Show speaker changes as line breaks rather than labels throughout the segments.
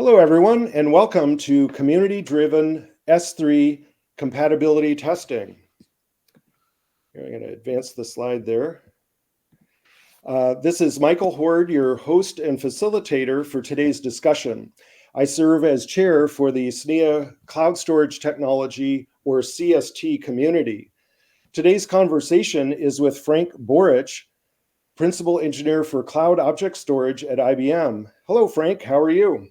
Hello, everyone, and welcome to community-driven S3 compatibility testing. Here, I'm going to advance the slide there. This is Michael Hord, your host and facilitator for today's discussion. I serve as chair for the SNIA Cloud Storage Technology, or CST community. Today's conversation is with Frank Borich, Principal Engineer for Cloud Object Storage at IBM. Hello, Frank. How are you?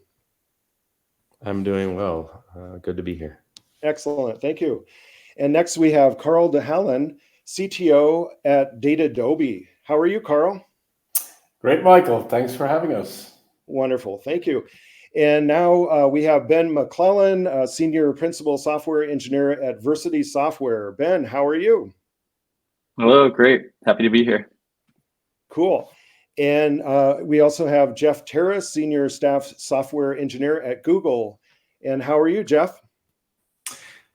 I'm doing well. Good to be here.
Excellent. Thank you. And next we have Carl DeHallen, CTO at Datadobi. How are you, Carl?
Great, Michael. Thanks for having us.
Wonderful. Thank you. And now we have Ben McClellan, Senior Principal Software Engineer at Versity Software. Ben, how are you?
Hello. Great. Happy to be here.
Cool. And we also have Jeff Terrace, Senior Staff Software Engineer at Google. And how are you, Jeff?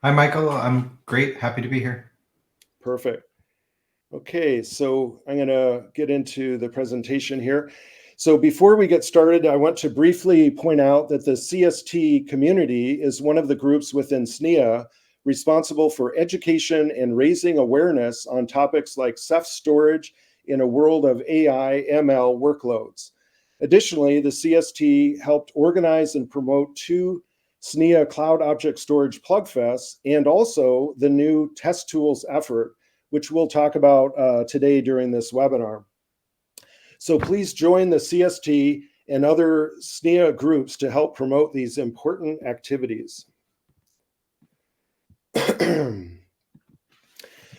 Hi, Michael. I'm great. Happy to be here.
Perfect. Okay, so I'm going to get into the presentation here. So before we get started, I want to briefly point out that the CST community is one of the groups within SNIA responsible for education and raising awareness on topics like Ceph storage in a world of AI, ML workloads. Additionally, the CST helped organize and promote two SNIA Cloud Object Storage Plugfests and also the new test tools effort, which we'll talk about today during this webinar. So please join the CST and other SNIA groups to help promote these important activities.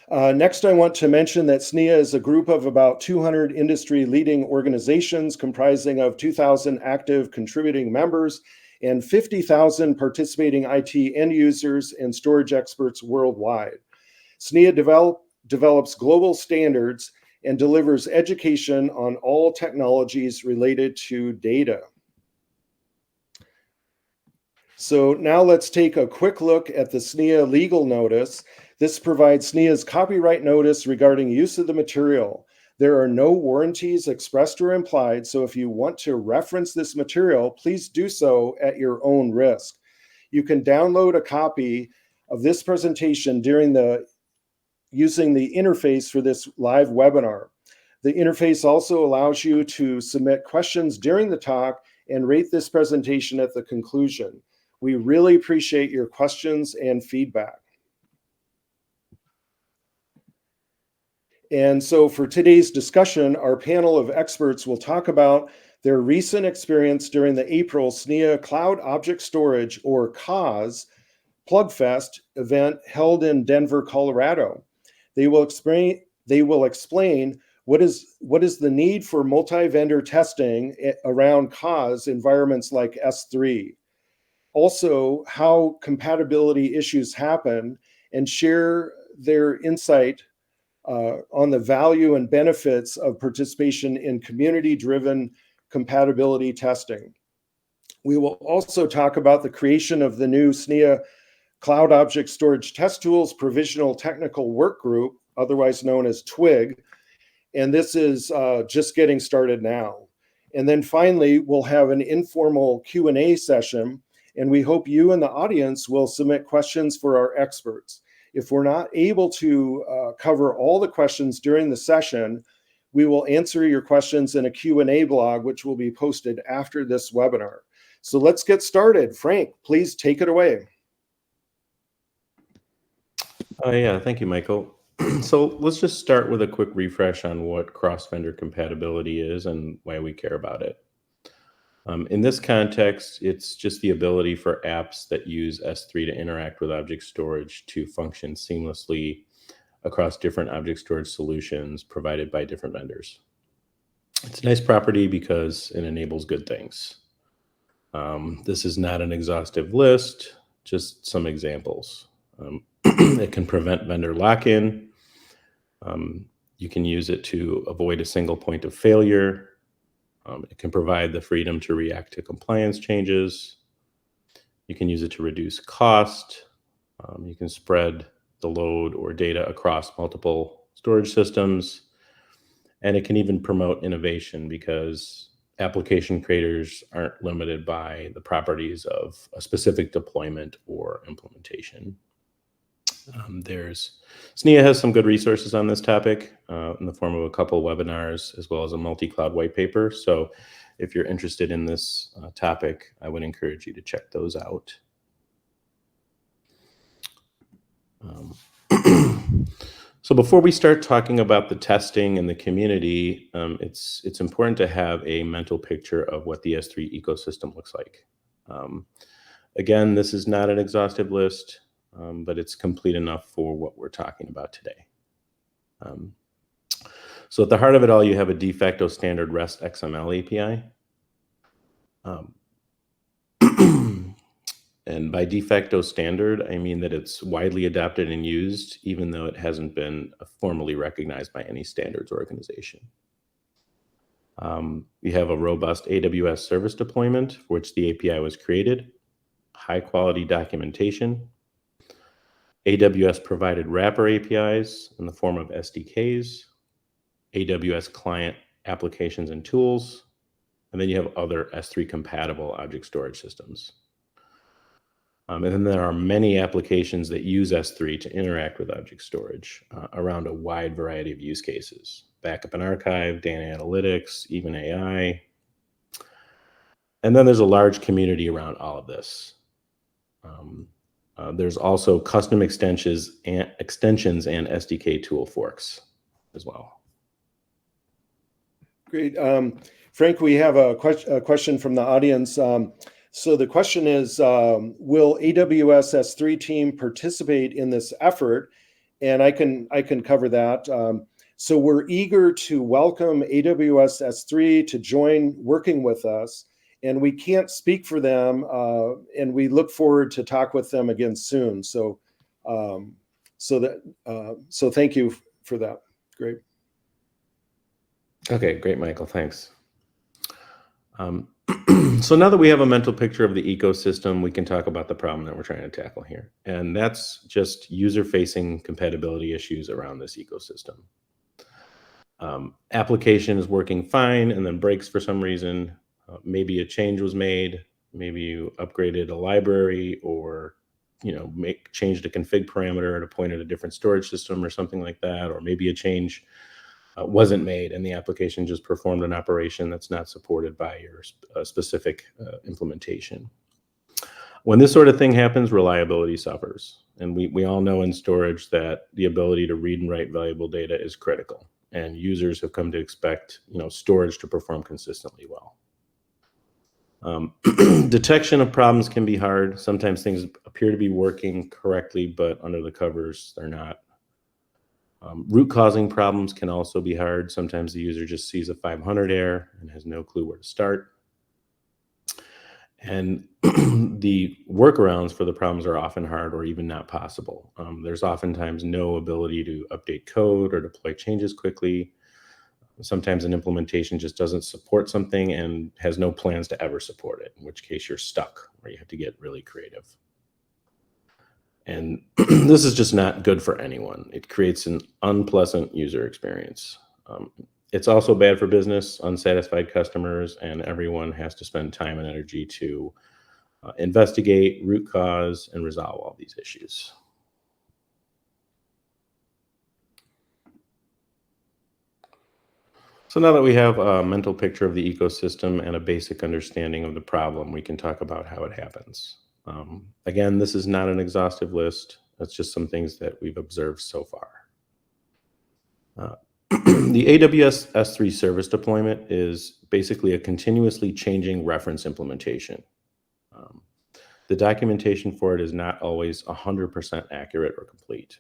Next, I want to mention that SNIA is a group of about 200 industry-leading organizations comprising of 2,000 active contributing members and 50,000 participating IT end users and storage experts worldwide. SNIA develops global standards and delivers education on all technologies related to data. So now let's take a quick look at the SNIA legal notice. This provides SNIA's copyright notice regarding use of the material. There are no warranties expressed or implied, so if you want to reference this material, please do so at your own risk. You can download a copy of this presentation using the interface for this live webinar. The interface also allows you to submit questions during the talk and rate this presentation at the conclusion. We really appreciate your questions and feedback. And so for today's discussion, our panel of experts will talk about their recent experience during the April SNIA Cloud Object Storage, or COS, Plugfest event held in Denver, Colorado. They will explain what is the need for multi-vendor testing around COS environments like S3. Also, how compatibility issues happen, and share their insight on the value and benefits of participation in community-driven compatibility testing. We will also talk about the creation of the new SNIA Cloud Object Storage Test Tools Provisional Technical Work Group, otherwise known as TWIG, and this is just getting started now. And then finally, we'll have an informal Q&A session, and we hope you in the audience will submit questions for our experts. If we're not able to cover all the questions during the session, we will answer your questions in a Q&A blog, which will be posted after this webinar. So let's get started. Frank, please take it away.
Yeah, thank you, Michael. So let's just start with a quick refresh on what cross-vendor compatibility is and why we care about it. In this context, it's just the ability for apps that use S3 to interact with object storage to function seamlessly across different object storage solutions provided by different vendors. It's a nice property because it enables good things. This is not an exhaustive list, just some examples. It can prevent vendor lock-in. You can use it to avoid a single point of failure. It can provide the freedom to react to compliance changes. You can use it to reduce cost. You can spread the load or data across multiple storage systems. And it can even promote innovation because application creators aren't limited by the properties of a specific deployment or implementation. SNIA has some good resources on this topic in the form of a couple webinars as well as a multi-cloud white paper. So if you're interested in this topic, I would encourage you to check those out. So before we start talking about the testing and the community, it's important to have a mental picture of what the S3 ecosystem looks like. Again, this is not an exhaustive list, but it's complete enough for what we're talking about today. So at the heart of it all, you have a de facto standard REST XML API. And by de facto standard, I mean that it's widely adopted and used, even though it hasn't been formally recognized by any standards organization. You have a robust AWS service deployment for which the API was created, high quality documentation, AWS provided wrapper APIs in the form of SDKs, AWS client applications and tools, and then you have other S3 compatible object storage systems. And then there are many applications that use S3 to interact with object storage around a wide variety of use cases. Backup and archive, data analytics, even AI. And then there's a large community around all of this. There's also custom extensions and SDK tool forks as well.
Great. Frank, we have a question from the audience. So the question is, will AWS S3 team participate in this effort? And I can cover that. So we're eager to welcome AWS S3 to join working with us, and we can't speak for them, and we look forward to talk with them again soon. So, so thank you for that. Great.
Okay, great, Michael. Thanks. So now that we have a mental picture of the ecosystem, we can talk about the problem that we're trying to tackle here. And that's just user-facing compatibility issues around this ecosystem. Application is working fine and then breaks for some reason. Maybe a change was made. Maybe you upgraded a library, or changed a config parameter to point at a different storage system or something like that. Or maybe a change wasn't made and the application just performed an operation that's not supported by your specific implementation. When this sort of thing happens, reliability suffers. And we all know in storage that the ability to read and write valuable data is critical. And users have come to expect storage to perform consistently well. Detection of problems can be hard. Sometimes things appear to be working correctly, but under the covers, they're not. Root causing problems can also be hard. Sometimes the user just sees a 500 error and has no clue where to start. And the workarounds for the problems are often hard or even not possible. There's oftentimes no ability to update code or deploy changes quickly. Sometimes an implementation just doesn't support something and has no plans to ever support it, in which case you're stuck, where you have to get really creative. And this is just not good for anyone. It creates an unpleasant user experience. It's also bad for business, unsatisfied customers, and everyone has to spend time and energy to investigate, root cause, and resolve all these issues. So now that we have a mental picture of the ecosystem and a basic understanding of the problem, we can talk about how it happens. Again, this is not an exhaustive list. That's just some things that we've observed so far. The AWS S3 service deployment is basically a continuously changing reference implementation. The documentation for it is not always 100% accurate or complete.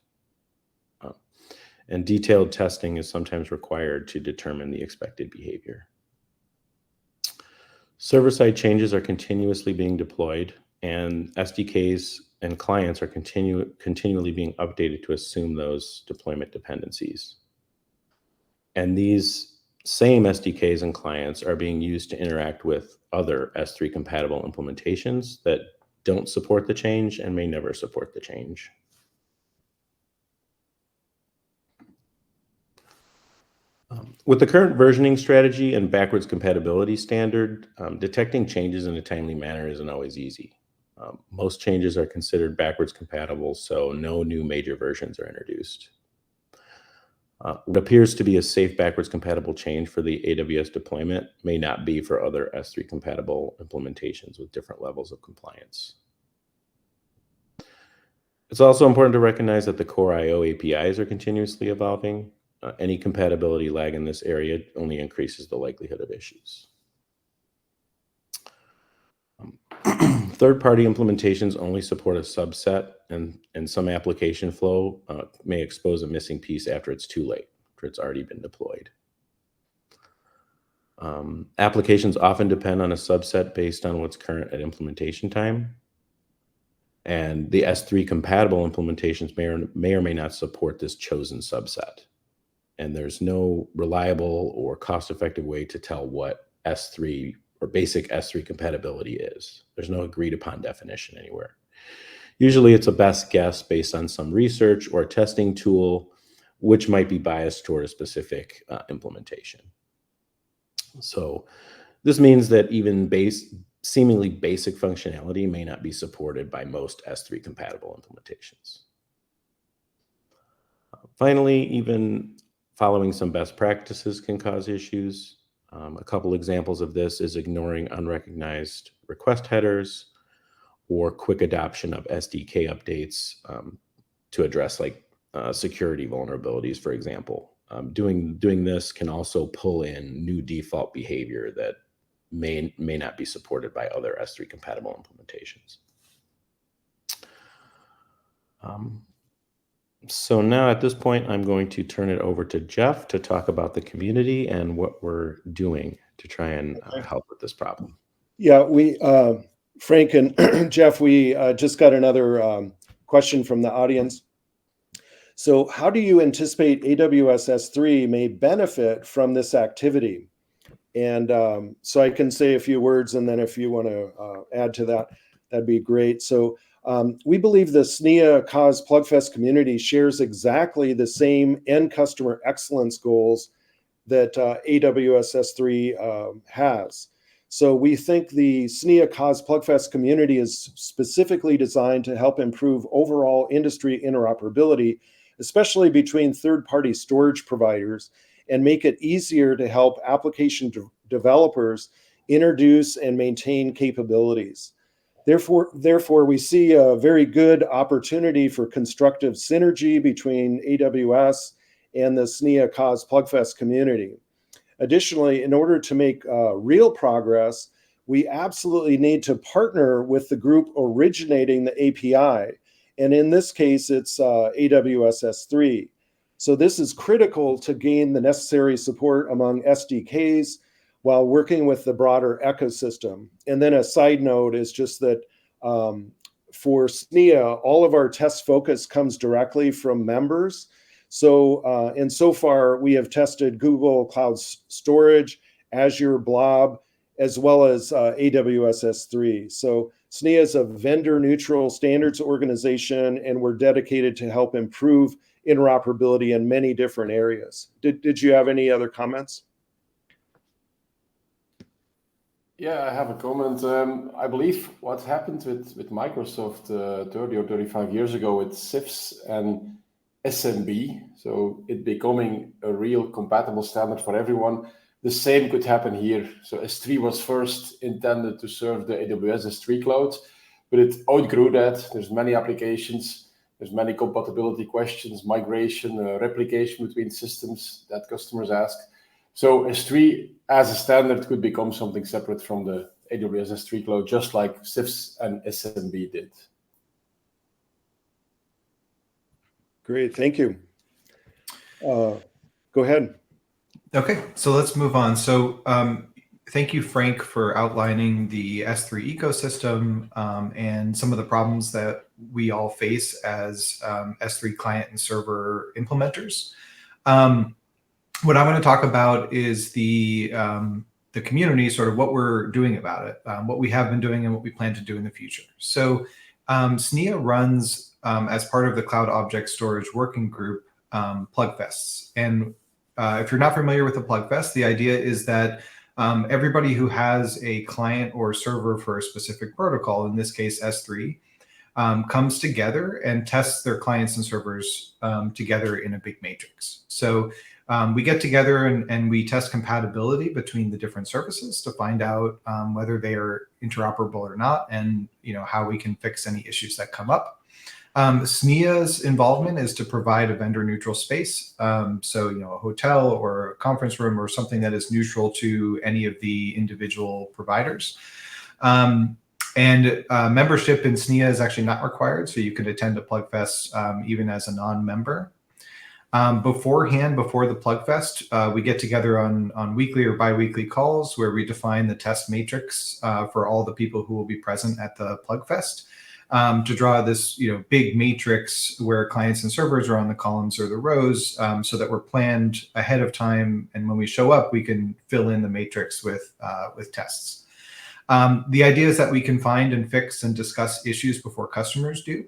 And detailed testing is sometimes required to determine the expected behavior. Server-side changes are continuously being deployed, and SDKs and clients are continually being updated to assume those deployment dependencies. And these same SDKs and clients are being used to interact with other S3 compatible implementations that don't support the change and may never support the change. With the current versioning strategy and backwards compatibility standard, detecting changes in a timely manner isn't always easy. Most changes are considered backwards compatible, so no new major versions are introduced. What appears to be a safe backwards compatible change for the AWS deployment may not be for other S3 compatible implementations with different levels of compliance. It's also important to recognize that the core IO APIs are continuously evolving. Any compatibility lag in this area only increases the likelihood of issues. Third-party implementations only support a subset, and some application flow may expose a missing piece after it's too late, after it's already been deployed. Applications often depend on a subset based on what's current at implementation time. And the S3 compatible implementations may or may not support this chosen subset. And there's no reliable or cost-effective way to tell what S3 or basic S3 compatibility is. There's no agreed upon definition anywhere. Usually it's a best guess based on some research or a testing tool, which might be biased toward a specific implementation. So this means that even seemingly basic functionality may not be supported by most S3 compatible implementations. Finally, even following some best practices can cause issues. A couple examples of this is ignoring unrecognized request headers or quick adoption of SDK updates to address security vulnerabilities, for example. Doing this can also pull in new default behavior that may not be supported by other S3 compatible implementations. So now at this point, I'm going to turn it over to Jeff to talk about the community and what we're doing to try and help with this problem.
Yeah, Frank and Jeff, we just got another question from the audience. So how do you anticipate AWS S3 may benefit from this activity? And so I can say a few words, and then if you want to add to that, that'd be great. So we believe the SNIA Cause Plugfest community shares exactly the same end customer excellence goals that AWS S3 has. So we think the SNIA Cause Plugfest community is specifically designed to help improve overall industry interoperability, especially between third-party storage providers, and make it easier to help application developers introduce and maintain capabilities. Therefore, we see a very good opportunity for constructive synergy between AWS and the SNIA Cause Plugfest community. Additionally, in order to make real progress, we absolutely need to partner with the group originating the API. And in this case, it's AWS S3. So this is critical to gain the necessary support among SDKs while working with the broader ecosystem. And then a side note is just that for SNIA, all of our test focus comes directly from members. So, and so far we have tested Google Cloud Storage, Azure Blob, as well as AWS S3. So SNIA is a vendor neutral standards organization, and we're dedicated to help improve interoperability in many different areas. Did you have any other comments?
Yeah, I have a comment. I believe what happened with Microsoft 30 or 35 years ago with CIFS and SMB, so it becoming a real compatible standard for everyone, the same could happen here. So S3 was first intended to serve the AWS S3 cloud, but it outgrew that. There's many applications, there's many compatibility questions, migration, replication between systems that customers ask. So S3 as a standard could become something separate from the AWS S3 cloud, just like CIFS and SMB did.
Great, thank you. Go ahead.
Okay, so let's move on. So thank you, Frank, for outlining the S3 ecosystem and some of the problems that we all face as S3 client and server implementers. What I want to talk about is the community, sort of what we're doing about it, what we have been doing and what we plan to do in the future. So SNIA runs, as part of the Cloud Object Storage Working Group, Plugfests. And if you're not familiar with the Plugfest, the idea is that everybody who has a client or server for a specific protocol, in this case S3, comes together and tests their clients and servers together in a big matrix. So we get together and we test compatibility between the different services to find out whether they are interoperable or not, and how we can fix any issues that come up. SNIA's involvement is to provide a vendor-neutral space. So, a hotel or a conference room or something that is neutral to any of the individual providers. Membership in SNIA is actually not required, so you could attend a Plugfest even as a non-member. Beforehand, before the Plugfest, we get together on weekly or bi-weekly calls where we define the test matrix for all the people who will be present at the Plugfest. To draw this big matrix where clients and servers are on the columns or the rows, so that we're planned ahead of time, and when we show up we can fill in the matrix with tests. The idea is that we can find and fix and discuss issues before customers do.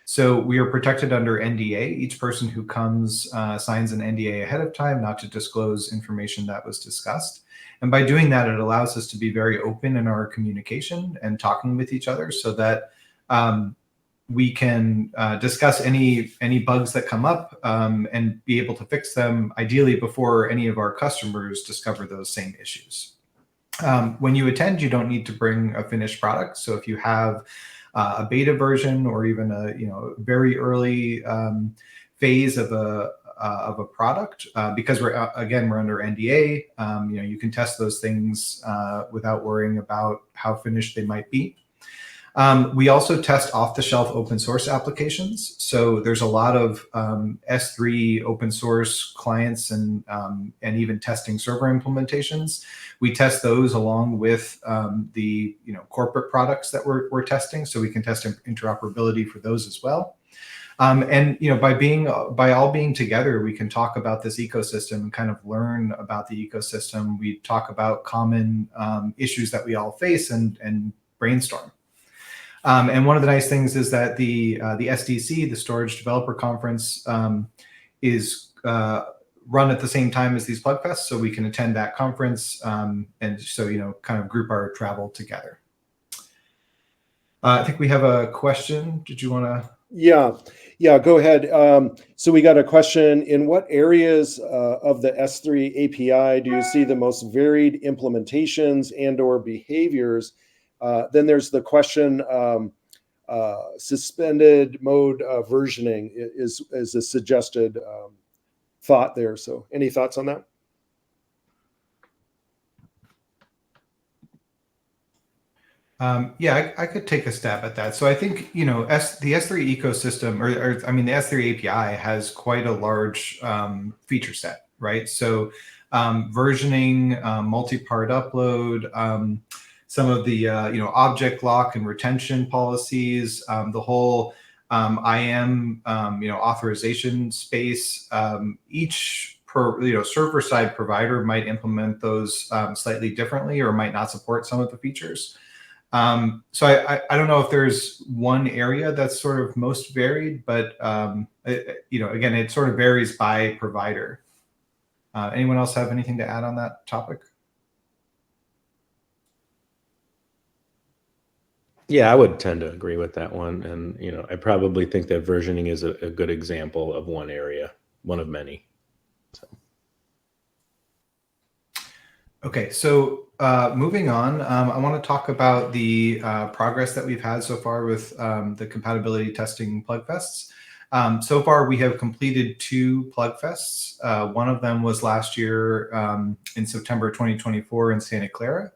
So we are protected under NDA. Each person who comes signs an NDA ahead of time not to disclose information that was discussed. And by doing that, it allows us to be very open in our communication and talking with each other, so that we can discuss any bugs that come up and be able to fix them, ideally before any of our customers discover those same issues. When you attend, you don't need to bring a finished product. So if you have a beta version or even a very early phase of a product, because we're under NDA, you can test those things without worrying about how finished they might be. We also test off-the-shelf open source applications. So there's a lot of S3 open source clients and even testing server implementations. We test those along with the corporate products that we're testing, so we can test interoperability for those as well. By all being together, we can talk about this ecosystem and kind of learn about the ecosystem. We talk about common issues that we all face and brainstorm. And one of the nice things is that the SDC, the Storage Developer Conference, is run at the same time as these Plugfests, so we can attend that conference and so kind of group our travel together. I think we have a question. Did you want to?
Yeah, go ahead. So we got a question: in what areas of the S3 API do you see the most varied implementations and/or behaviors? Then there's the question, suspended mode versioning is a suggested thought there. So any thoughts on that?
Yeah, I could take a stab at that. So I think, the S3 ecosystem, or the S3 API has quite a large feature set, right? So versioning, multi-part upload, some of the object lock and retention policies, the whole IAM authorization space. Each server side provider might implement those slightly differently or might not support some of the features. So I don't know if there's one area that's sort of most varied, but again, it sort of varies by provider. Anyone else have anything to add on that topic?
Yeah, I would tend to agree with that one. And, I probably think that versioning is a good example of one area, one of many. So.
Okay, so moving on, I want to talk about the progress that we've had so far with the compatibility testing Plugfests. So far, we have completed 2 Plugfests. One of them was last year in September 2024 in Santa Clara.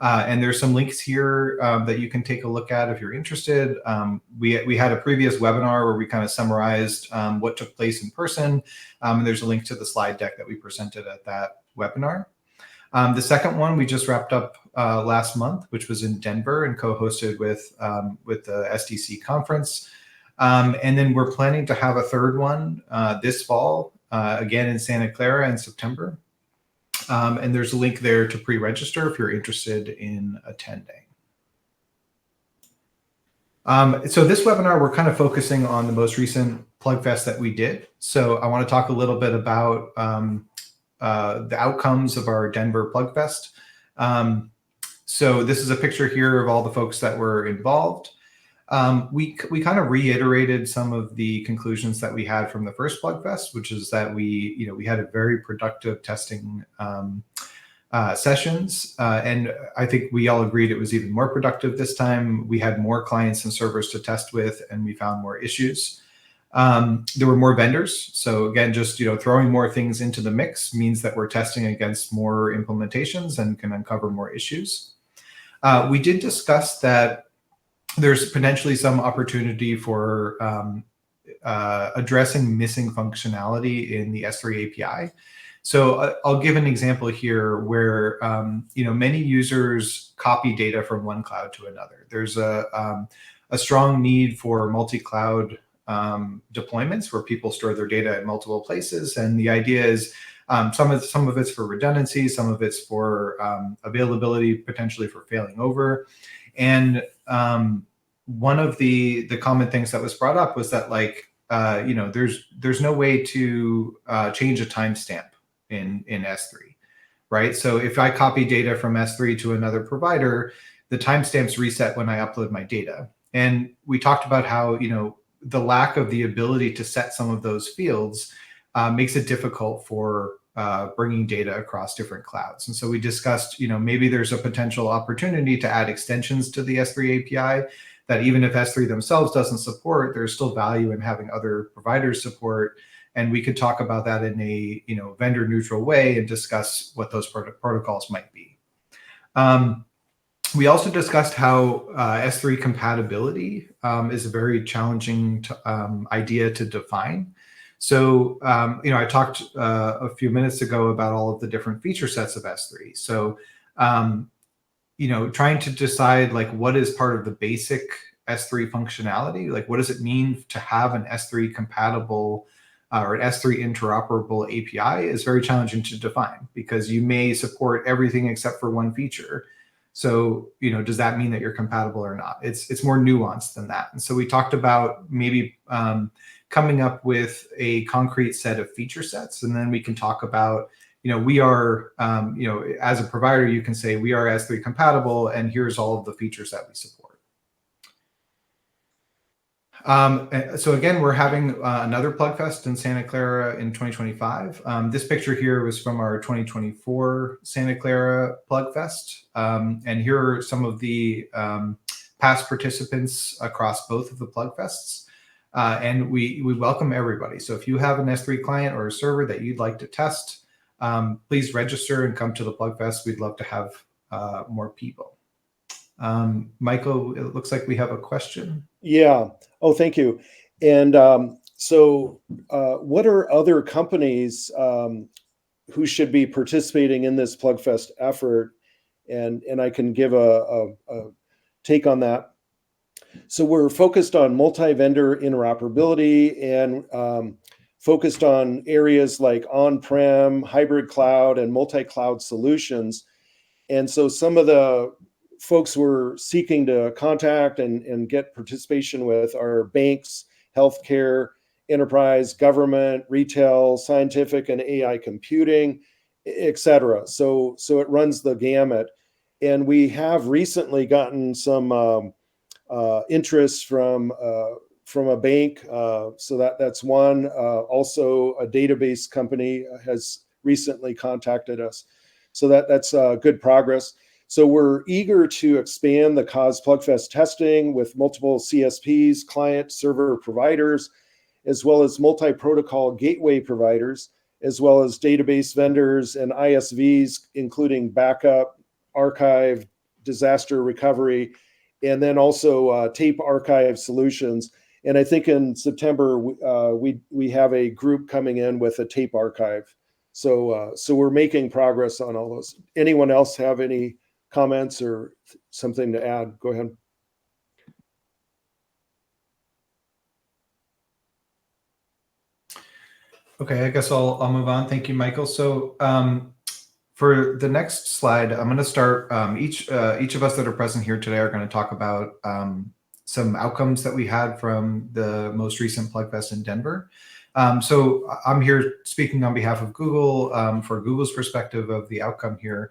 And there's some links here that you can take a look at if you're interested. We had a previous webinar where we kind of summarized what took place in person. And there's a link to the slide deck that we presented at that webinar. The second one we just wrapped up last month, which was in Denver and co-hosted with the SDC conference. And then we're planning to have a third one this fall, again in Santa Clara in September. And there's a link there to pre-register if you're interested in attending. So this webinar, we're kind of focusing on the most recent Plugfest that we did. So I want to talk a little bit about the outcomes of our Denver Plugfest. So this is a picture here of all the folks that were involved. We kind of reiterated some of the conclusions that we had from the first Plugfest, which is that we had a very productive testing sessions, and I think we all agreed it was even more productive this time. We had more clients and servers to test with, and we found more issues. There were more vendors. So again, just throwing more things into the mix means that we're testing against more implementations and can uncover more issues. We did discuss that there's potentially some opportunity for addressing missing functionality in the S3 API. So I'll give an example here where many users copy data from one cloud to another. There's a strong need for multi-cloud deployments where people store their data in multiple places, and the idea is some of it's for redundancy, some of it's for availability, potentially for failing over. And one of the common things that was brought up was that there's no way to change a timestamp in S3, right? So if I copy data from S3 to another provider, the timestamps reset when I upload my data. And we talked about how the lack of the ability to set some of those fields makes it difficult for bringing data across different clouds. And so we discussed, maybe there's a potential opportunity to add extensions to the S3 API that even if S3 themselves doesn't support, there's still value in having other providers support. And we could talk about that in a vendor neutral way and discuss what those protocols might be. We also discussed how S3 compatibility is a very challenging idea to define. So, I talked a few minutes ago about all of the different feature sets of S3. So, trying to decide what is part of the basic S3 functionality, what does it mean to have an S3 compatible or an S3 interoperable API is very challenging to define, because you may support everything except for one feature. So, does that mean that you're compatible or not? It's more nuanced than that. And so we talked about maybe coming up with a concrete set of feature sets, and then we can talk about, we are, as a provider, you can say we are S3 compatible, and here's all of the features that we support. So again, we're having another Plugfest in Santa Clara in 2025. This picture here was from our 2024 Santa Clara Plugfest. And here are some of the past participants across both of the Plugfests. And we welcome everybody. So if you have an S3 client or a server that you'd like to test, please register and come to the Plugfest. We'd love to have more people. Michael, it looks like we have a question.
Yeah. Oh, thank you. And so what are other companies who should be participating in this Plugfest effort? And I can give a take on that. So we're focused on multi-vendor interoperability and focused on areas like on-prem, hybrid cloud, and multi-cloud solutions. And so some of the folks we're seeking to contact and get participation with are banks, healthcare, enterprise, government, retail, scientific and AI computing, et cetera. So it runs the gamut. And we have recently gotten some interest from a bank. So that's one. Also, a database company has recently contacted us. So that's good progress. So we're eager to expand the COS Plugfest testing with multiple CSPs, client server providers, as well as multi-protocol gateway providers, as well as database vendors and ISVs, including backup, archive, disaster recovery, and then also tape archive solutions. And I think in September, we have a group coming in with a tape archive. So we're making progress on all those. Anyone else have any comments or something to add? Go ahead.
Okay, I guess I'll move on. Thank you, Michael. So for the next slide, I'm going to start. Each of us that are present here today are going to talk about some outcomes that we had from the most recent Plugfest in Denver. So I'm here speaking on behalf of Google for Google's perspective of the outcome here.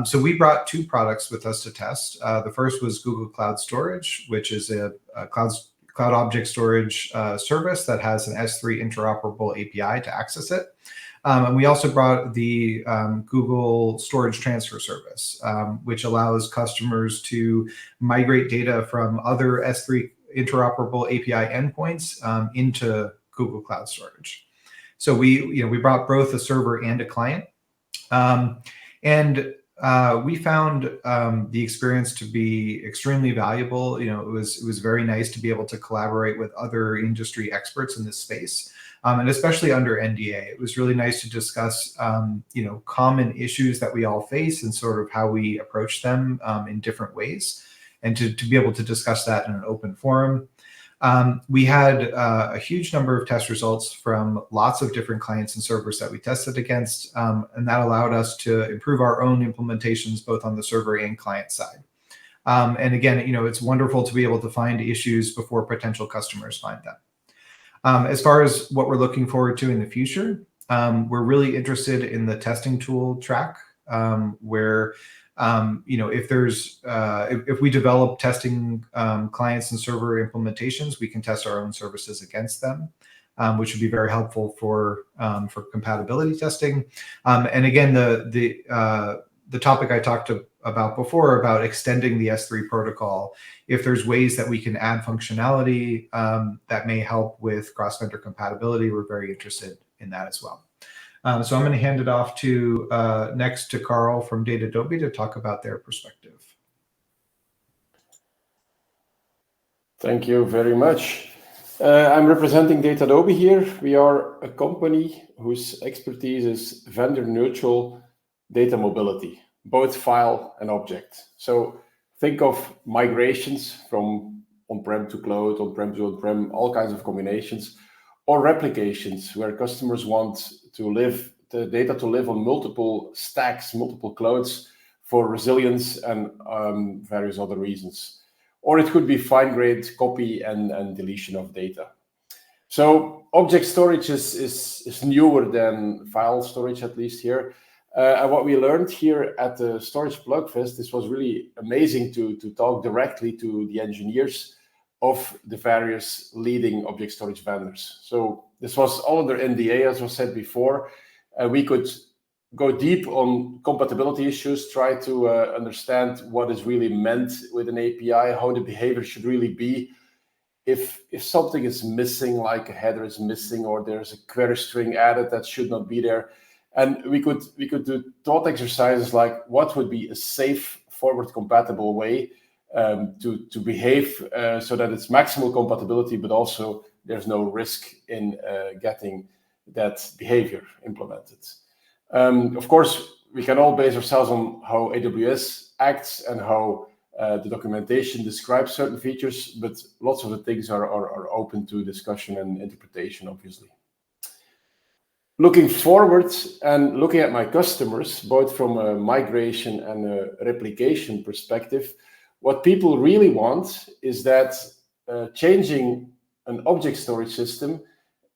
So we brought two products with us to test. The first was Google Cloud Storage, which is a cloud object storage service that has an S3 interoperable API to access it. And we also brought the Google Storage Transfer Service, which allows customers to migrate data from other S3 interoperable API endpoints into Google Cloud Storage. So we brought both a server and a client, and we found the experience to be extremely valuable. It was very nice to be able to collaborate with other industry experts in this space, and especially under NDA. It was really nice to discuss common issues that we all face and sort of how we approach them in different ways, and to be able to discuss that in an open forum. We had a huge number of test results from lots of different clients and servers that we tested against, and that allowed us to improve our own implementations both on the server and client side. And again, it's wonderful to be able to find issues before potential customers find them. As far as what we're looking forward to in the future, we're really interested in the testing tool track, where if we develop testing clients and server implementations, we can test our own services against them, which would be very helpful for compatibility testing. And again, the topic I talked about before about extending the S3 protocol, if there's ways that we can add functionality that may help with cross-vendor compatibility, we're very interested in that as well. So I'm going to hand it off next to Carl from Datadobi to talk about their perspective.
Thank you very much. I'm representing Datadobi here. We are a company whose expertise is vendor-neutral data mobility, both file and object. So think of migrations from on-prem to cloud, on-prem to on-prem, all kinds of combinations, or replications where customers want the data to live on multiple stacks, multiple clouds for resilience and various other reasons. Or it could be fine-grained copy and deletion of data. So object storage is newer than file storage, at least here. And what we learned here at the Storage Plugfest, this was really amazing to talk directly to the engineers of the various leading object storage vendors. So this was all under NDA, as was said before. We could go deep on compatibility issues, try to understand what is really meant with an API, how the behavior should really be. If something is missing, like a header is missing, or there's a query string added that should not be there. And we could do thought exercises like what would be a safe forward compatible way to behave so that it's maximal compatibility, but also there's no risk in getting that behavior implemented. Of course, we can all base ourselves on how AWS acts and how the documentation describes certain features, but lots of the things are open to discussion and interpretation, obviously. Looking forward and looking at my customers, both from a migration and a replication perspective, what people really want is that changing an object storage system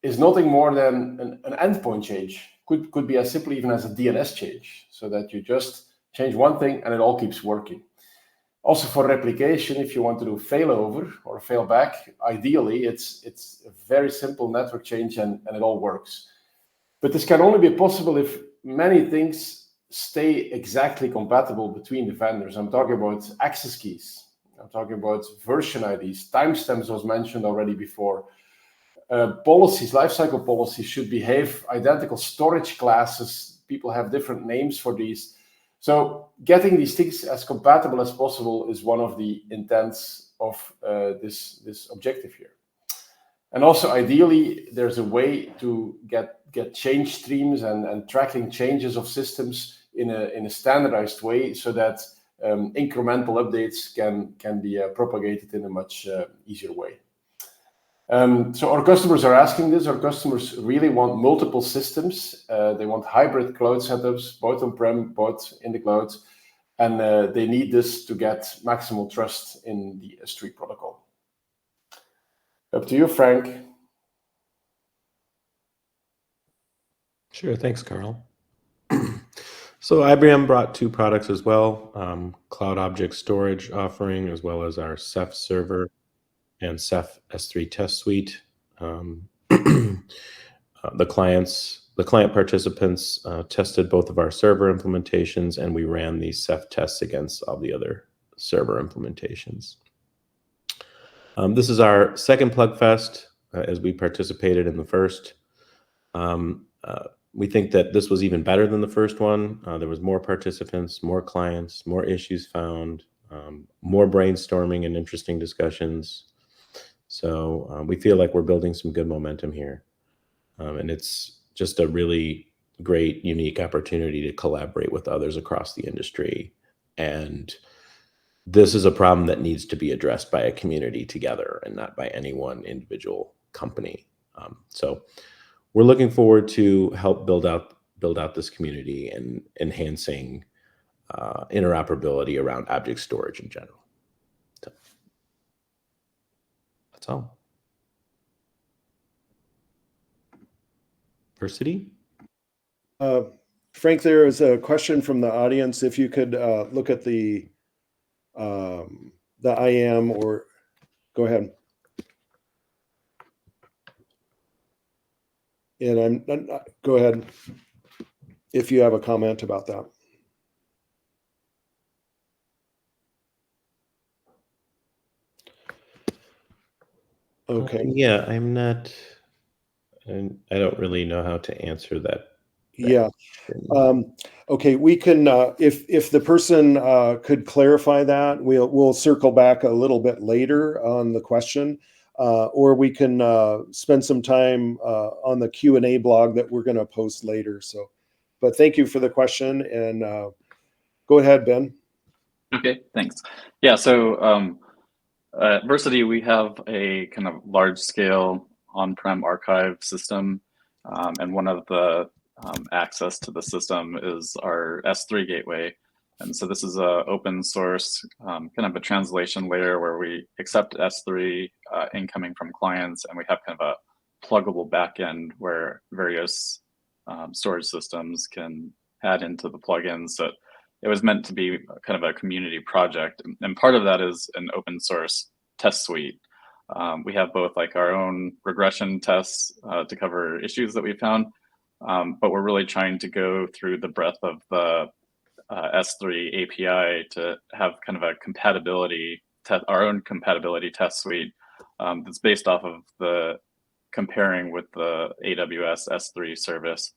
is nothing more than an endpoint change. Could be as simple even as a DNS change, so that you just change one thing and it all keeps working. Also for replication, if you want to do failover or failback, ideally it's a very simple network change and it all works. But this can only be possible if many things stay exactly compatible between the vendors. I'm talking about access keys. I'm talking about version IDs. Timestamps was mentioned already before. Policies, lifecycle policies should behave identical. Storage classes, people have different names for these. So getting these things as compatible as possible is one of the intents of this objective here. And also, ideally, there's a way to get change streams and tracking changes of systems in a standardized way, so that incremental updates can be propagated in a much easier way. So our customers are asking this. Our customers really want multiple systems. They want hybrid cloud setups, both on-prem, both in the cloud, and they need this to get maximal trust in the S3 protocol. Up to you, Frank.
Sure, thanks, Carl. So IBM brought two products as well, Cloud Object Storage offering, as well as our Ceph server and Ceph S3 test suite. The client participants tested both of our server implementations, and we ran these Ceph tests against all the other server implementations. This is our second Plugfest, as we participated in the first. We think that this was even better than the first one. There was more participants, more clients, more issues found, more brainstorming and interesting discussions. So we feel like we're building some good momentum here. And it's just a really great, unique opportunity to collaborate with others across the industry. And this is a problem that needs to be addressed by a community together and not by any one individual company. So we're looking forward to help build out this community and enhancing interoperability around object storage in general. So that's all. Versity?
Frank, there is a question from the audience. If you could look at the IAM, or go ahead. And go ahead if you have a comment about that. Okay.
Yeah, I'm not. And I don't really know how to answer that.
Yeah. Okay, we can, if the person could clarify that, we'll circle back a little bit later on the question, or we can spend some time on the Q&A blog that we're going to post later. So, but thank you for the question, and go ahead, Ben.
Okay, thanks. Yeah, so at Versity, we have a kind of large-scale on-prem archive system, and one of the access to the system is our S3 gateway. And so this is a open source, kind of a translation layer where we accept S3 incoming from clients, and we have kind of a pluggable backend where various storage systems can add into the plugins. So it was meant to be kind of a community project. And part of that is an open source test suite. We have both like our own regression tests to cover issues that we found, but we're really trying to go through the breadth of the S3 API to have kind of a compatibility, our own compatibility test suite that's based off of the comparing with the AWS S3 service.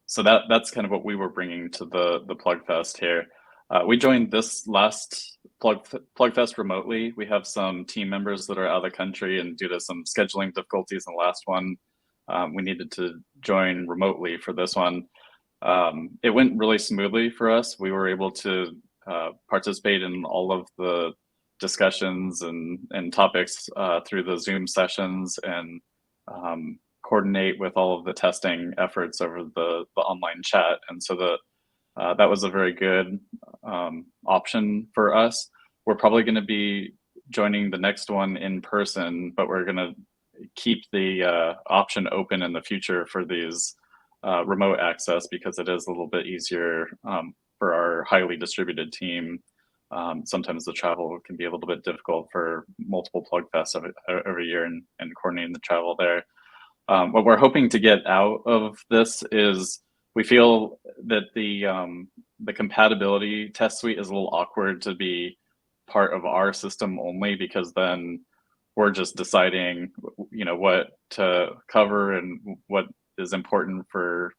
So that's kind of what we were bringing to the Plugfest here. We joined this last Plugfest remotely. We have some team members that are out of the country, and due to some scheduling difficulties in the last one, we needed to join remotely for this one. It went really smoothly for us. We were able to participate in all of the discussions and topics through the Zoom sessions, and coordinate with all of the testing efforts over the online chat. And so that was a very good option for us. We're probably going to be joining the next one in person, but we're going to keep the option open in the future for these remote access, because it is a little bit easier for our highly distributed team. Sometimes the travel can be a little bit difficult for multiple Plugfests every year and coordinating the travel there. What we're hoping to get out of this is we feel that the compatibility test suite is a little awkward to be part of our system only, because then we're just deciding, what to cover and what is important for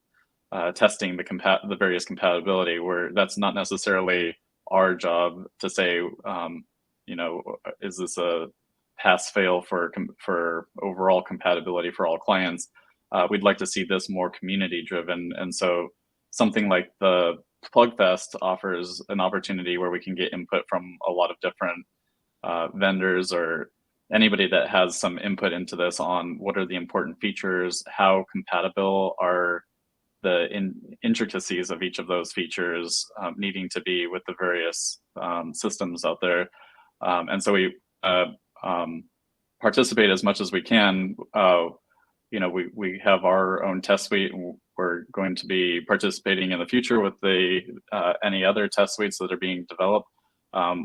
testing the various compatibility, where that's not necessarily our job to say, is this a pass-fail for overall compatibility for all clients. We'd like to see this more community-driven, and so something like the Plugfest offers an opportunity where we can get input from a lot of different vendors or anybody that has some input into this on what are the important features, how compatible are the intricacies of each of those features needing to be with the various systems out there. And so we participate as much as we can. we have our own test suite, and we're going to be participating in the future with any other test suites that are being developed,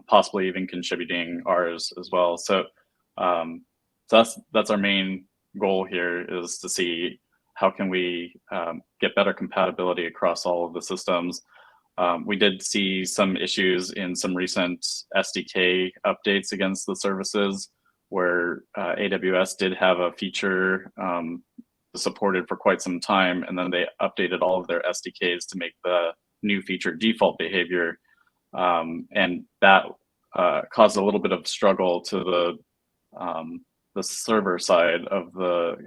possibly even contributing ours as well. So, that's our main goal here, is to see how can we get better compatibility across all of the systems. We did see some issues in some recent SDK updates against the services, where AWS did have a feature supported for quite some time, and then they updated all of their SDKs to make the new feature default behavior, and that caused a little bit of struggle to the server side of the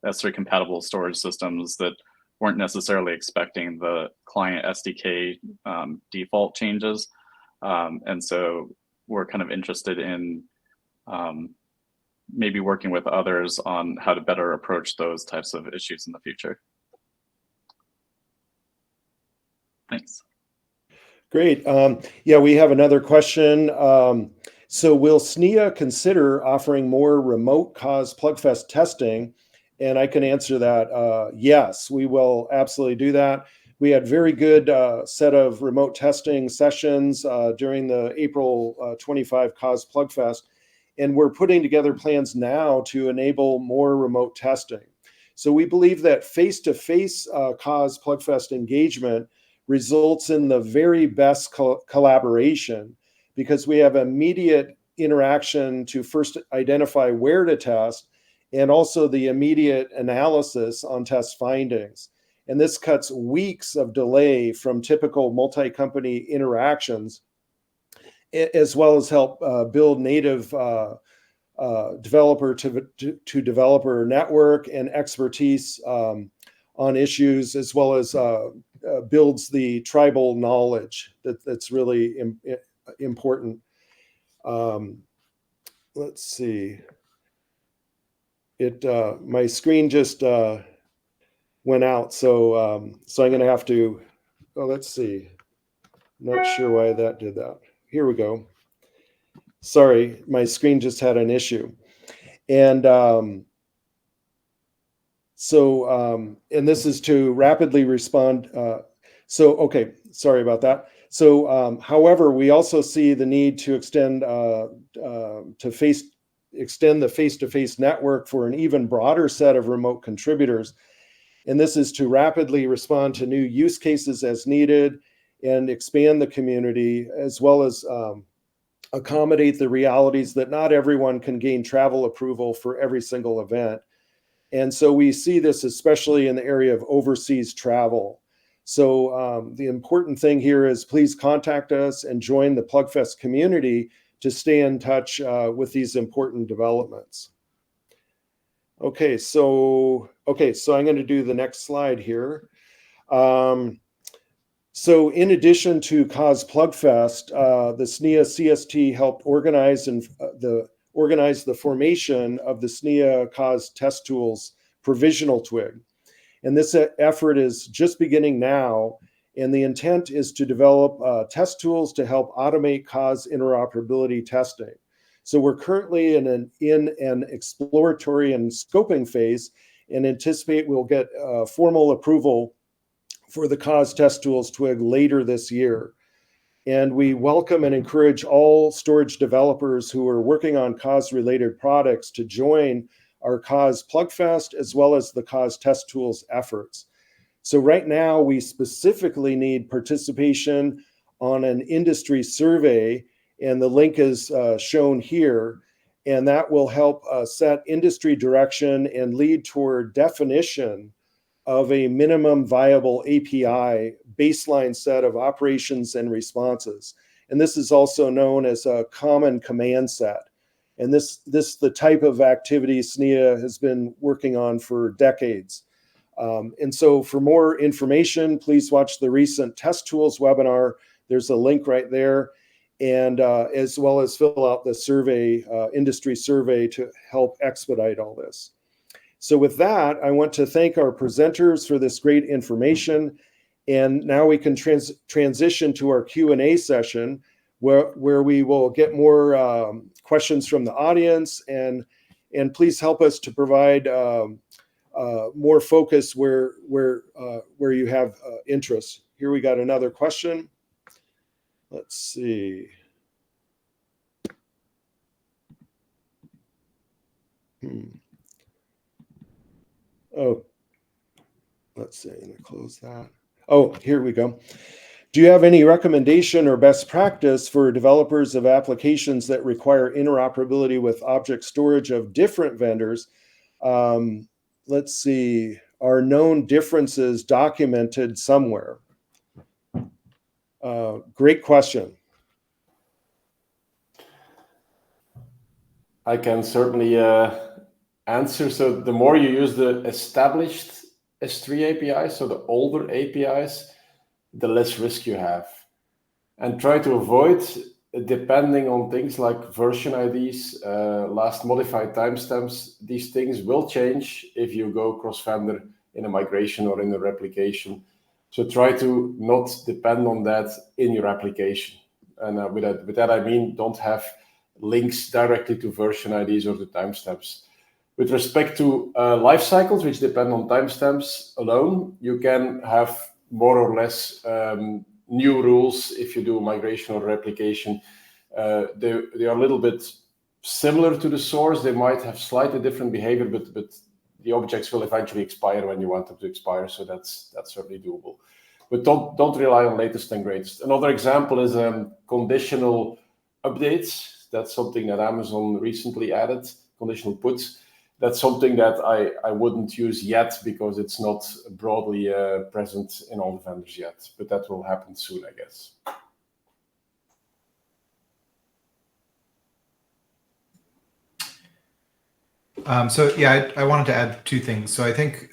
S3 compatible storage systems that weren't necessarily expecting the client SDK default changes. And so we're kind of interested in maybe working with others on how to better approach those types of issues in the future. Thanks.
Great. Yeah, we have another question. So will SNIA consider offering more remote cause Plugfest testing? And I can answer that. Yes, we will absolutely do that. We had very good set of remote testing sessions during the April 25 cause Plugfest. And we're putting together plans now to enable more remote testing. So we believe that face-to-face cause Plugfest engagement results in the very best collaboration, because we have immediate interaction to first identify where to test, and also the immediate analysis on test findings. And this cuts weeks of delay from typical multi-company interactions, as well as help build native developer to developer network and expertise on issues, as well as builds the tribal knowledge that's really important. Let's see. My screen just went out, so I'm going to have to. Oh, let's see. Not sure why that did that. Here we go. Sorry, my screen just had an issue, and and this is to rapidly respond. Okay, sorry about that. So, however, we also see the need to extend the face-to-face network for an even broader set of remote contributors. And this is to rapidly respond to new use cases as needed and expand the community, as well as accommodate the realities that not everyone can gain travel approval for every single event. And so we see this especially in the area of overseas travel. So the important thing here is please contact us and join the Plugfest community to stay in touch with these important developments. Okay, so I'm going to do the next slide here. So in addition to Cause Plugfest, the SNIA CST helped organize the formation of the SNIA Cause Test Tools provisional twig. And this effort is just beginning now, and the intent is to develop test tools to help automate cause interoperability testing. So we're currently in an exploratory and scoping phase, and anticipate we'll get formal approval for the cause test tools twig later this year. And we welcome and encourage all storage developers who are working on cause-related products to join our Cause Plugfest, as well as the Cause Test Tools efforts. So right now, we specifically need participation on an industry survey, and the link is shown here, and that will help set industry direction and lead toward definition of a minimum viable API baseline set of operations and responses. And this is also known as a common command set. And this the type of activity SNIA has been working on for decades. And so for more information, please watch the recent Test Tools webinar. There's a link right there. And as well as fill out the survey, industry survey, to help expedite all this. So with that, I want to thank our presenters for this great information. And now we can transition to our Q&A session, where we will get more questions from the audience. And please help us to provide more focus where you have interest. Here we got another question. Let's see. Oh, let's see. I'm going to close that. Oh, here we go. Do you have any recommendation or best practice for developers of applications that require interoperability with object storage of different vendors? Let's see. Are known differences documented somewhere? Great question.
I can certainly answer. So the more you use the established S3 API, so the older APIs, the less risk you have. And try to avoid depending on things like version IDs, last modified timestamps. These things will change if you go cross-vendor in a migration or in a replication. So try to not depend on that in your application. And with that, I mean, don't have links directly to version IDs or to timestamps. With respect to life cycles, which depend on timestamps alone, you can have more or less new rules if you do migration or replication. They are a little bit similar to the source. They might have slightly different behavior, but the objects will eventually expire when you want them to expire. So that's certainly doable. But don't rely on latest and greatest. Another example is conditional updates. That's something that Amazon recently added, conditional puts. That's something that I wouldn't use yet because it's not broadly present in all the vendors yet, but that will happen soon, I guess.
So yeah, I wanted to add two things. So I think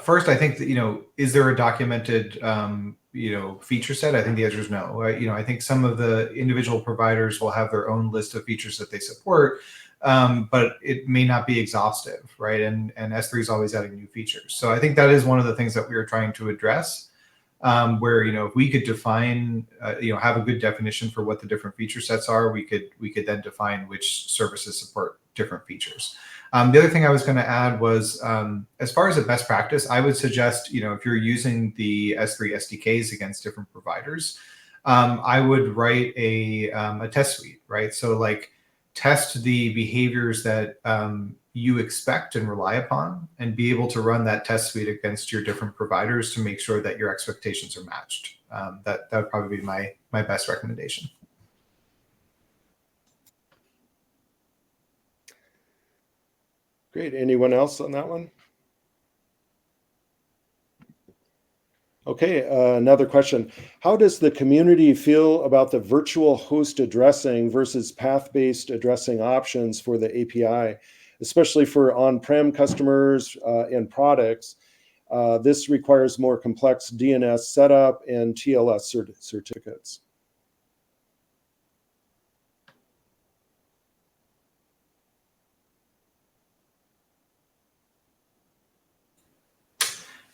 first, I think that, is there a documented feature set? I think the answer is no. I think some of the individual providers will have their own list of features that they support, but it may not be exhaustive, right? And S3 is always adding new features. So I think that is one of the things that we are trying to address, where if we could define, have a good definition for what the different feature sets are, we could then define which services support different features. The other thing I was going to add was, as far as a best practice, I would suggest, if you're using the S3 SDKs against different providers, I would write a test suite, right? So like test the behaviors that you expect and rely upon, and be able to run that test suite against your different providers to make sure that your expectations are matched. That would probably be my best recommendation.
Great. Anyone else on that one? Okay, another question. How does the community feel about the virtual host addressing versus path-based addressing options for the API, especially for on-prem customers and products? This requires more complex DNS setup and TLS certificates.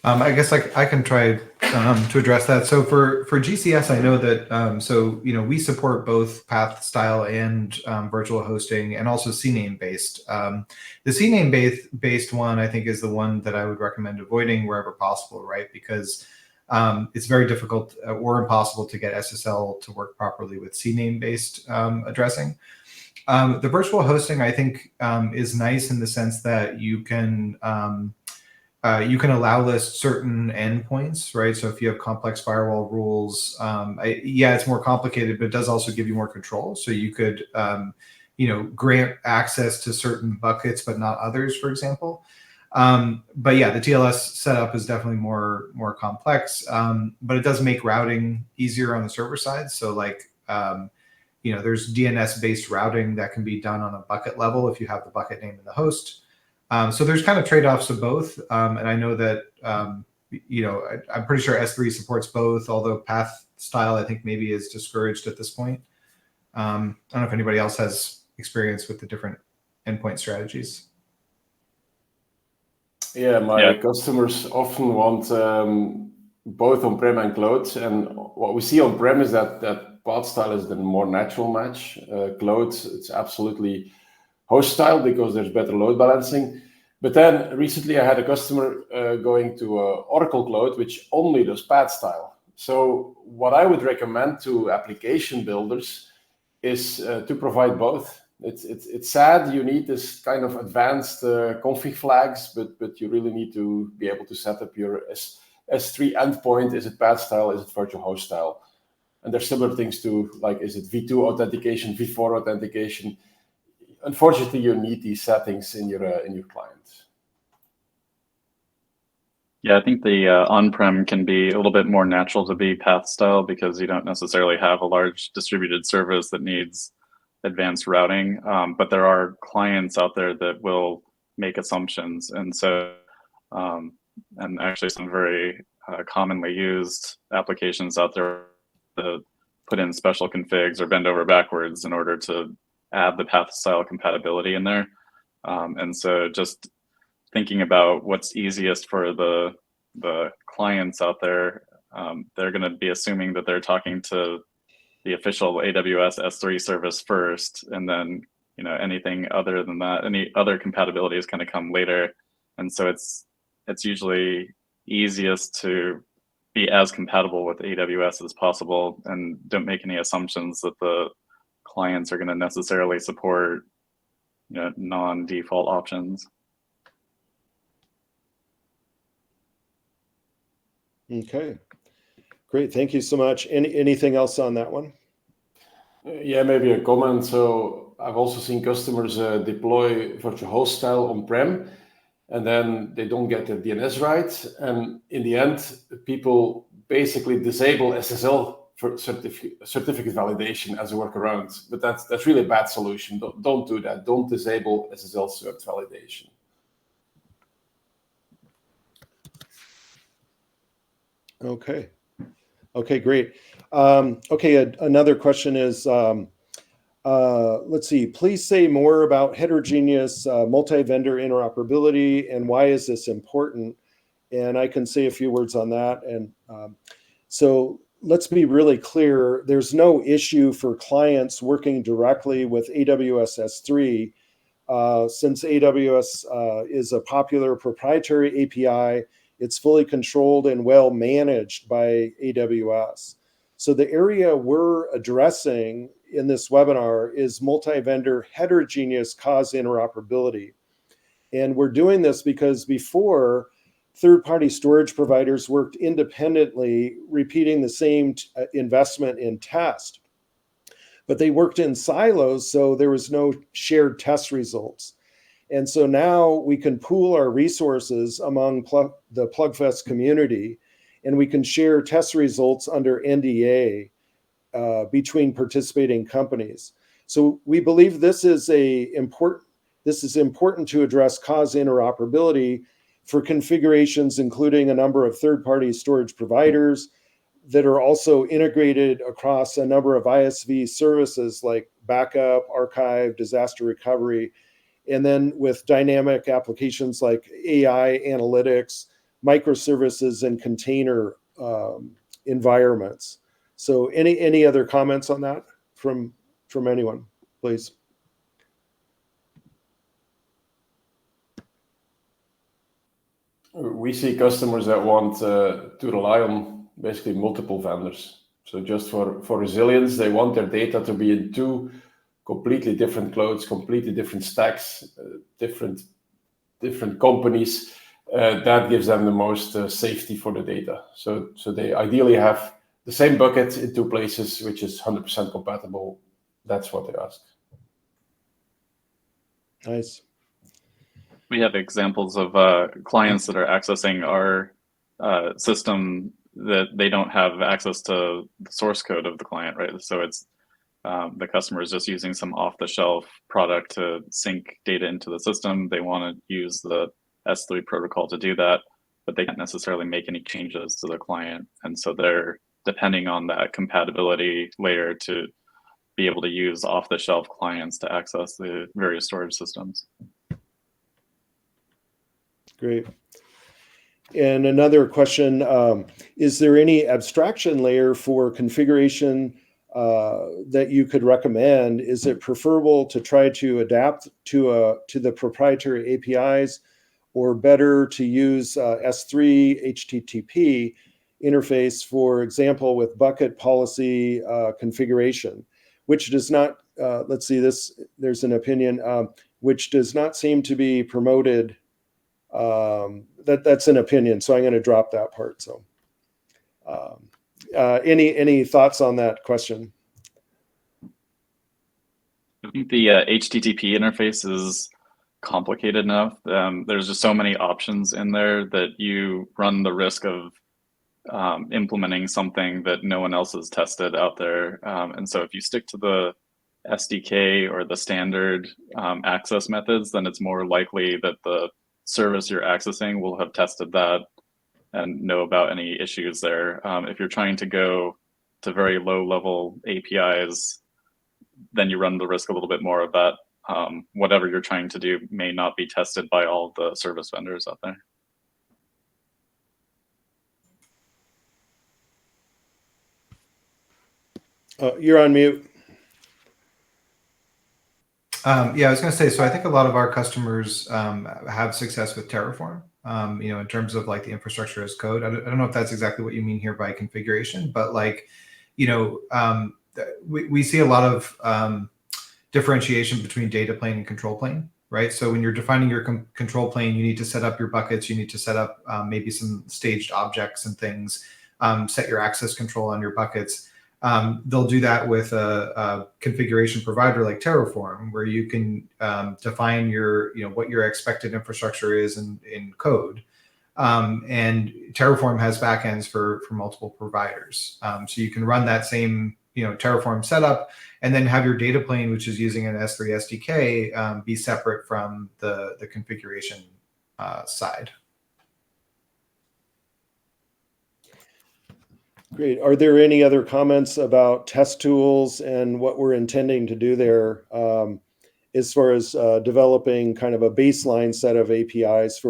I guess I can try to address that. So for GCS, I know that we support both path style and virtual hosting, and also CNAME based. The CNAME based one, I think, is the one that I would recommend avoiding wherever possible, right? Because it's very difficult or impossible to get SSL to work properly with CNAME based addressing. The virtual hosting, I think, is nice in the sense that you can allow list certain endpoints, right? So if you have complex firewall rules, it's more complicated, but it does also give you more control. So you could, grant access to certain buckets, but not others, for example. But yeah, the TLS setup is definitely more complex, but it does make routing easier on the server side. So like, there's DNS-based routing that can be done on a bucket level if you have the bucket name in the host. So there's kind of trade-offs of both, and I know that I'm pretty sure S3 supports both, although path style I think maybe is discouraged at this point. I don't know if anybody else has experience with the different endpoint strategies.
Yeah, my customers often want both on-prem and cloud, and what we see on-prem is that path style is the more natural match. Cloud, it's absolutely host style because there's better load balancing. But then recently I had a customer going to Oracle Cloud, which only does pad style. So what I would recommend to application builders is to provide both. It's sad you need this kind of advanced config flags, but you really need to be able to set up your S3 endpoint. Is it pad style? Is it virtual host style? And there's similar things too, like is it V2 authentication, V4 authentication? Unfortunately, you need these settings in your client.
Yeah, I think the on-prem can be a little bit more natural to be path style because you don't necessarily have a large distributed service that needs advanced routing. But there are clients out there that will make assumptions. And so, and actually some very commonly used applications out there that put in special configs or bend over backwards in order to add the path style compatibility in there. And so just thinking about what's easiest for the clients out there, they're going to be assuming that they're talking to the official AWS S3 service first, and then anything other than that, any other compatibilities kind of come later. And so it's usually easiest to be as compatible with AWS as possible, and don't make any assumptions that the clients are going to necessarily support non-default options.
Okay, great. Thank you so much. Anything else on that one?
Yeah, maybe a comment. So I've also seen customers deploy virtual host style on-prem, and then they don't get their DNS right. And in the end, people basically disable SSL for certificate validation as a workaround. But that's really a bad solution. Don't do that. Don't disable SSL cert validation. Okay, great. Another question is, let's see, please say more about heterogeneous multi-vendor interoperability and why is this important? And I can say a few words on that. And so let's be really clear, there's no issue for clients working directly with AWS S3 since AWS is a popular proprietary API. It's fully controlled and well managed by AWS. So the area we're addressing in this webinar is multi-vendor heterogeneous cause interoperability. And we're doing this because before, third-party storage providers worked independently, repeating the same investment in test. But they worked in silos, so there was no shared test results. And so now we can pool our resources among the Plugfest community, and we can share test results under NDA between participating companies. So we believe this is important to address cause interoperability for configurations including a number of third-party storage providers that are also integrated across a number of ISV services like backup, archive, disaster recovery, and then with dynamic applications like AI analytics, microservices, and container environments. So any other comments on that from anyone, please? We see customers that want to rely on basically multiple vendors. So just for resilience, they want their data to be in two completely different clouds, completely different stacks, different companies. That gives them the most safety for the data. So they ideally have the same bucket in two places, which is 100% compatible. That's what they ask.
Nice.
We have examples of clients that are accessing our system that they don't have access to the source code of the client, right? So it's the customer is just using some off-the-shelf product to sync data into the system. They want to use the S3 protocol to do that, but they can't necessarily make any changes to the client. And so they're depending on that compatibility layer to be able to use off-the-shelf clients to access the various storage systems.
Great. And another question, is there any abstraction layer for configuration that you could recommend? Is it preferable to try to adapt to the proprietary APIs, or better to use S3 HTTP interface, for example, with bucket policy configuration, which does not, let's see, there's an opinion, which does not seem to be promoted. That's an opinion, so I'm going to drop that part. So any thoughts on that question?
I think the HTTP interface is complicated enough. There's just so many options in there that you run the risk of implementing something that no one else has tested out there. And so if you stick to the SDK or the standard access methods, then it's more likely that the service you're accessing will have tested that and know about any issues there. If you're trying to go to very low level APIs, then you run the risk a little bit more of that. Whatever you're trying to do may not be tested by all the service vendors out there.
You're on mute.
Yeah, I was going to say, so I think a lot of our customers have success with Terraform, in terms of like the infrastructure as code. I don't know if that's exactly what you mean here by configuration, but like, we see a lot of differentiation between data plane and control plane, right? So when you're defining your control plane, you need to set up your buckets, you need to set up maybe some staged objects and things, set your access control on your buckets. They'll do that with a configuration provider like Terraform, where you can define what your expected infrastructure is in code. And Terraform has backends for multiple providers. So you can run that same Terraform setup and then have your data plane, which is using an S3 SDK, be separate from the configuration side.
Great. Are there any other comments about test tools and what we're intending to do there as far as developing kind of a baseline set of APIs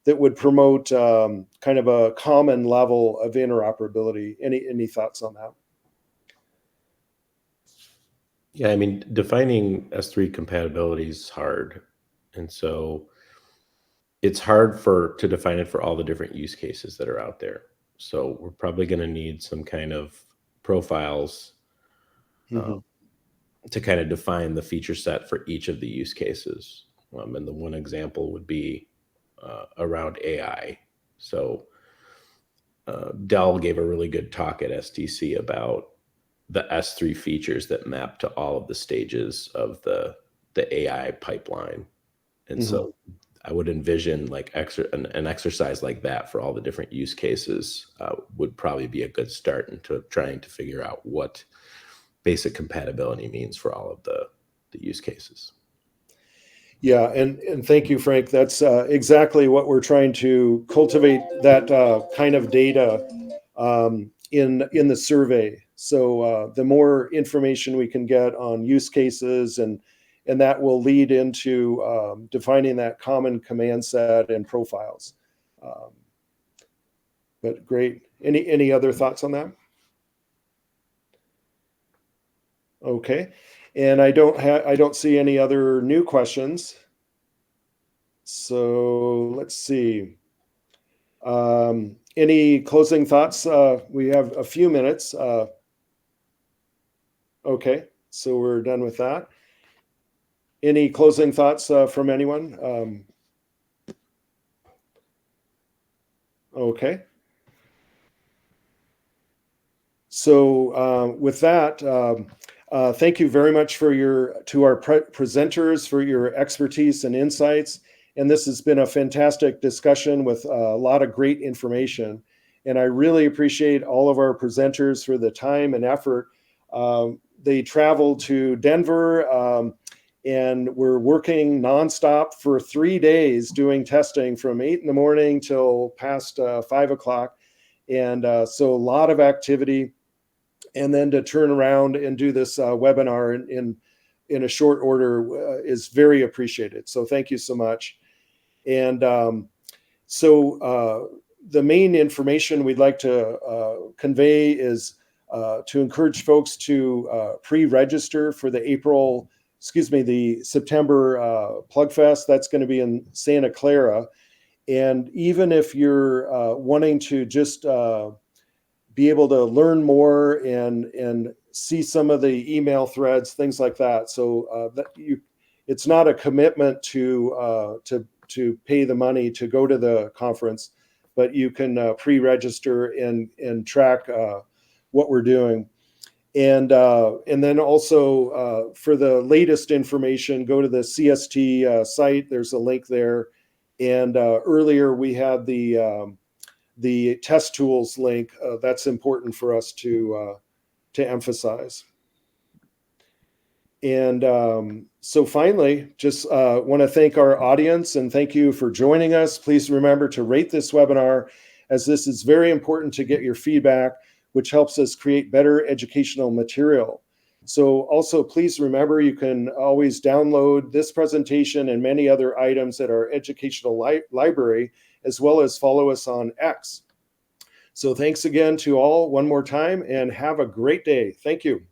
that would promote kind of a common level of interoperability? Any thoughts on that?
Yeah, I mean, defining S3 compatibility is hard. And so it's hard to define it for all the different use cases that are out there. So we're probably going to need some kind of profiles to kind of define the feature set for each of the use cases. And the one example would be around AI. So Dell gave a really good talk at STC about the S3 features that map to all of the stages of the AI pipeline. And so I would envision like an exercise like that for all the different use cases would probably be a good start into trying to figure out what basic compatibility means for all of the use cases.
Yeah, and thank you, Frank. That's exactly what we're trying to cultivate, that kind of data in the survey. So the more information we can get on use cases, and that will lead into defining that common command set and profiles. But great. Any other thoughts on that? Okay. And I don't see any other new questions. So let's see. Any closing thoughts? We have a few minutes. Okay, so we're done with that. Any closing thoughts from anyone? Okay. So with that, thank you very much to our presenters for your expertise and insights. And this has been a fantastic discussion with a lot of great information. And I really appreciate all of our presenters for the time and effort. They traveled to Denver and we're working nonstop for 3 days doing testing from 8 in the morning till past 5 o'clock. And so a lot of activity. And then to turn around and do this webinar in a short order is very appreciated. So thank you so much. And so the main information we'd like to convey is to encourage folks to pre-register for the September Plugfest. That's going to be in Santa Clara. And even if you're wanting to just be able to learn more and see some of the email threads, things like that. So it's not a commitment to pay the money to go to the conference, but you can pre-register and track what we're doing. And then also for the latest information, go to the CST site. There's a link there. And earlier we had the test tools link. That's important for us to emphasize. And so finally, just want to thank our audience and thank you for joining us. Please remember to rate this webinar, as this is very important to get your feedback, which helps us create better educational material. So also please remember you can always download this presentation and many other items at our educational library, as well as follow us on X. So thanks again to all one more time and have a great day. Thank you.